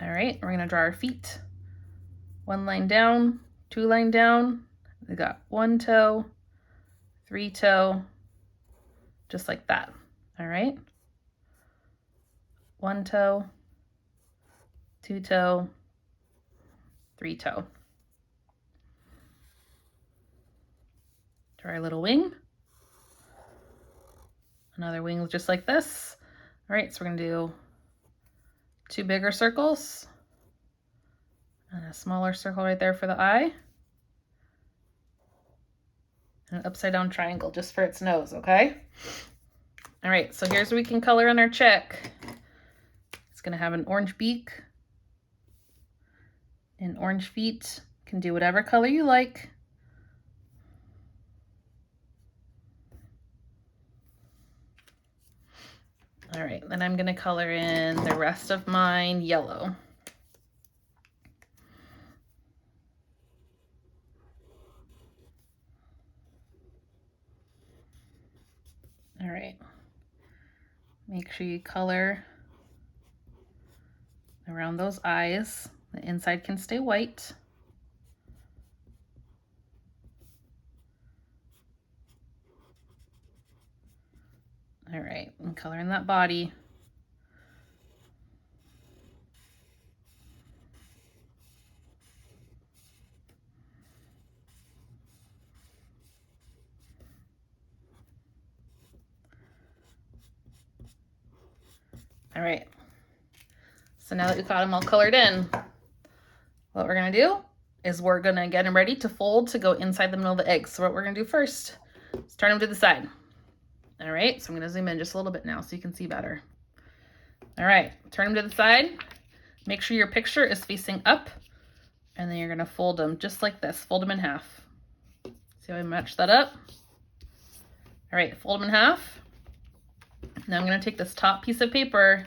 All right, we're gonna draw our feet. 1 line down, 2 line down. We got 1 toe, 3 toe, just like that. All right. 1 toe, 2 toe, 3 toe. Draw our little wing. Another wing just like this. All right, so we're gonna do 2 bigger circles and a smaller circle right there for the eye. And an upside down triangle just for its nose, okay? All right, so here's where we can color in our chick. It's gonna have an orange beak and orange feet. You can do whatever color you like. All right, then I'm gonna color in the rest of mine yellow. All right, make sure you color around those eyes. The inside can stay white. All right, and color in that body. All right, so now that we've got them all colored in, what we're gonna do is we're gonna get them ready to fold to go inside the middle of the egg. So what we're gonna do first is turn them to the side. All right, so I'm gonna zoom in just a little bit now so you can see better. All right, turn them to the side. Make sure your picture is facing up, and then you're gonna fold them just like this. Fold them in half. See how I match that up? All right, fold them in half. Now I'm gonna take this top piece of paper,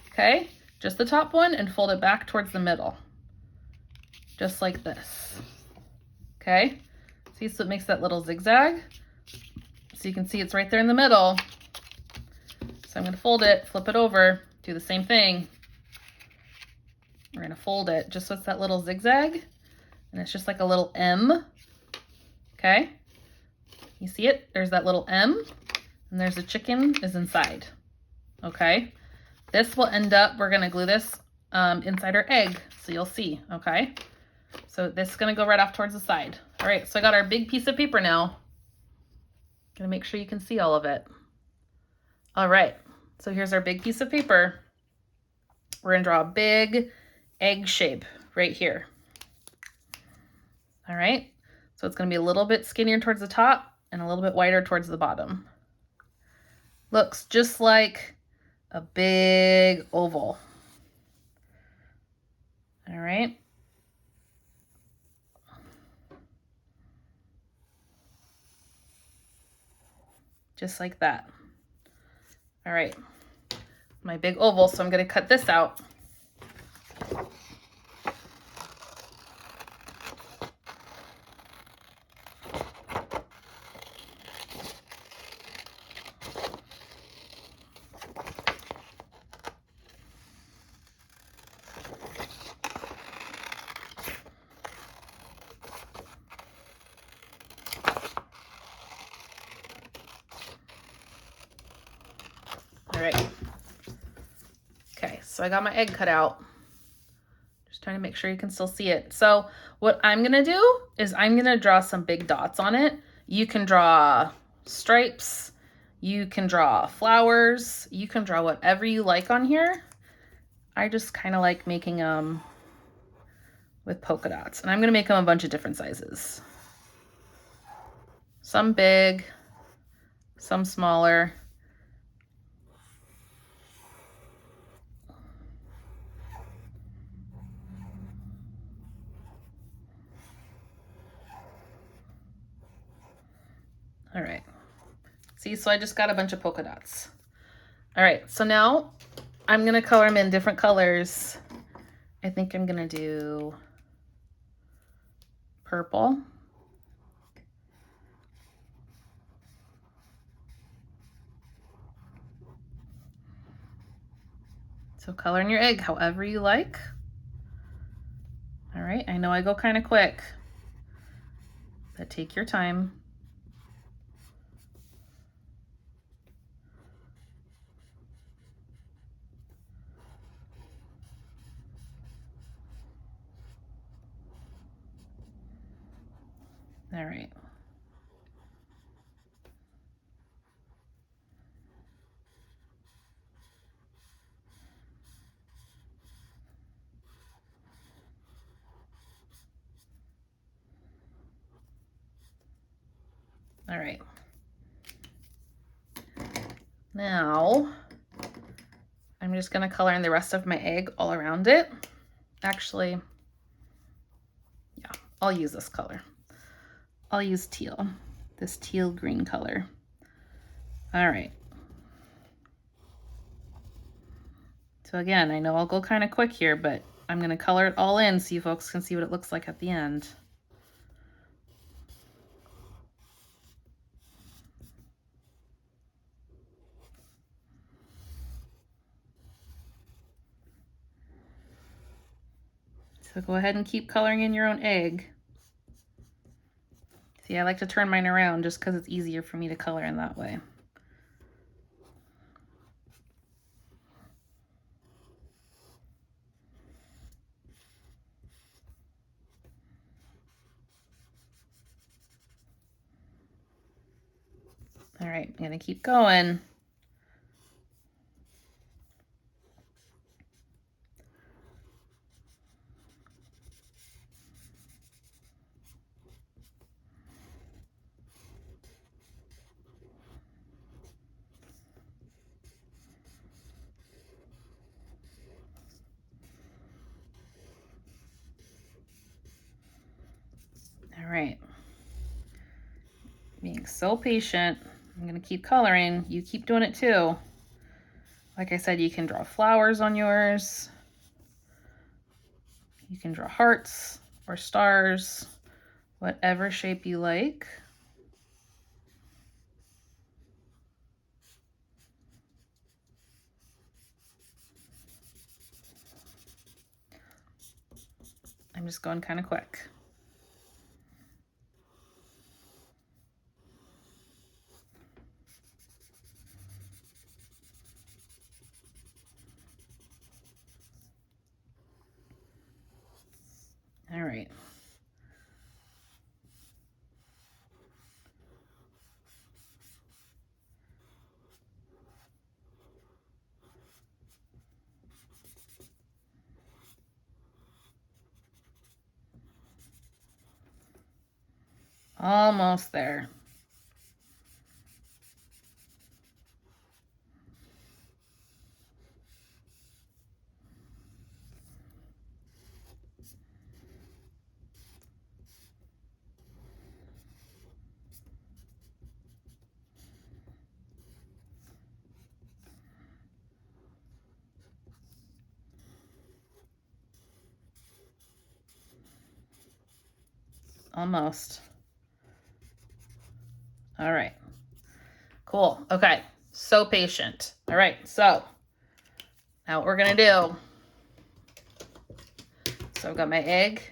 okay? Just the top one, and fold it back towards the middle. Just like this, okay? See, so it makes that little zigzag. So you can see it's right there in the middle. So I'm gonna fold it, flip it over, do the same thing. We're gonna fold it just so it's that little zigzag, and it's just like a little M, okay? You see it? There's that little M, and there's a chicken is inside, okay? This will end up, we're gonna glue this inside our egg, so you'll see, okay? So this is gonna go right off towards the side. All right, so I got our big piece of paper now. Gonna make sure you can see all of it. All right, so here's our big piece of paper. We're gonna draw a big egg shape right here. All right, so it's gonna be a little bit skinnier towards the top and a little bit wider towards the bottom. Looks just like a big oval. All right. Just like that. All right, my big oval, so I'm gonna cut this out. All right. Okay, so I got my egg cut out. Just trying to make sure you can still see it. So what I'm gonna do is I'm gonna draw some big dots on it. You can draw stripes, you can draw flowers, you can draw whatever you like on here. I just kind of like making them with polka dots, and I'm gonna make them a bunch of different sizes. Some big, some smaller. All right, see, so I just got a bunch of polka dots. All right, so now I'm gonna color them in different colors. I think I'm gonna do purple. So color in your egg however you like. All right, I know I go kind of quick, but take your time. All right. All right. Now, I'm just gonna color in the rest of my egg all around it. Actually, yeah, I'll use this color. I'll use teal, this teal green color. All right. So again, I know I'll go kind of quick here, but I'm gonna color it all in so you folks can see what it looks like at the end. So go ahead and keep coloring in your own egg. See, I like to turn mine around just because it's easier for me to color in that way. All right, I'm gonna keep going. All right. Being so patient. I'm gonna keep coloring. You keep doing it too. Like I said, you can draw flowers on yours. You can draw hearts or stars, whatever shape you like. I'm just going kind of quick. All right. Almost there. Almost. All right. Cool. Okay. So patient. All right. So now what we're going to do. So I've got my egg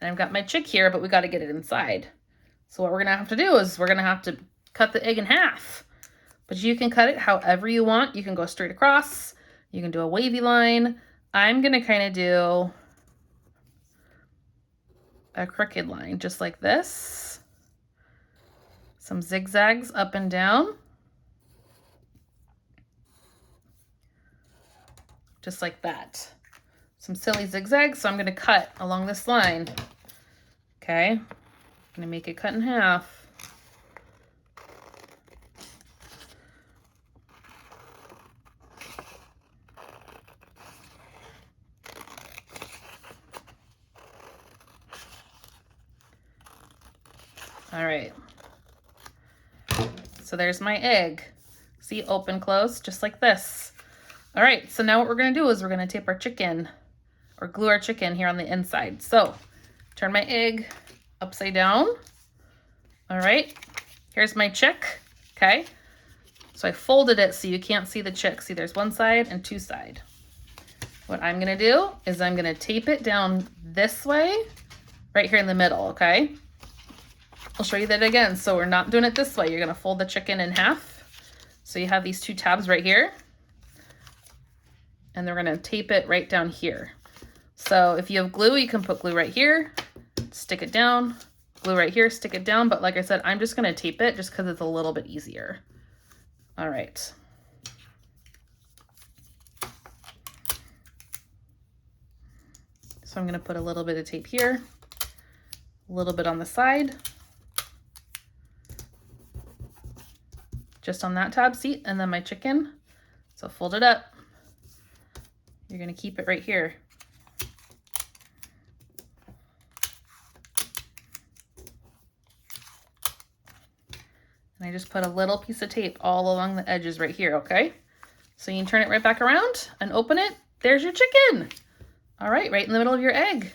and I've got my chick here, but we got to get it inside. So what we're going to have to do is we're going to have to cut the egg in half. But you can cut it however you want. You can go straight across. You can do a wavy line. I'm going to kind of do a crooked line just like this. Some zigzags up and down. Just like that. Some silly zigzags. So I'm going to cut along this line. Okay. I'm going to make it cut in half. All right. So there's my egg. See, open, close, just like this. All right, so now what we're gonna do is we're gonna tape our chicken or glue our chicken here on the inside. So turn my egg upside down. All right, here's my chick, okay? So I folded it so you can't see the chick. See, there's one side and two sides. What I'm gonna do is I'm gonna tape it down this way, right here in the middle, okay? I'll show you that again. So we're not doing it this way. You're gonna fold the chicken in half. So you have these two tabs right here. And they're gonna tape it right down here. So if you have glue, you can put glue right here, stick it down, glue right here, stick it down. But like I said, I'm just gonna tape it just because it's a little bit easier. All right. So I'm gonna put a little bit of tape here, a little bit on the side, just on that tab seat, and then my chicken. So fold it up. You're gonna keep it right here. And I just put a little piece of tape all along the edges right here, okay? So you can turn it right back around and open it. There's your chicken. All right, right in the middle of your egg.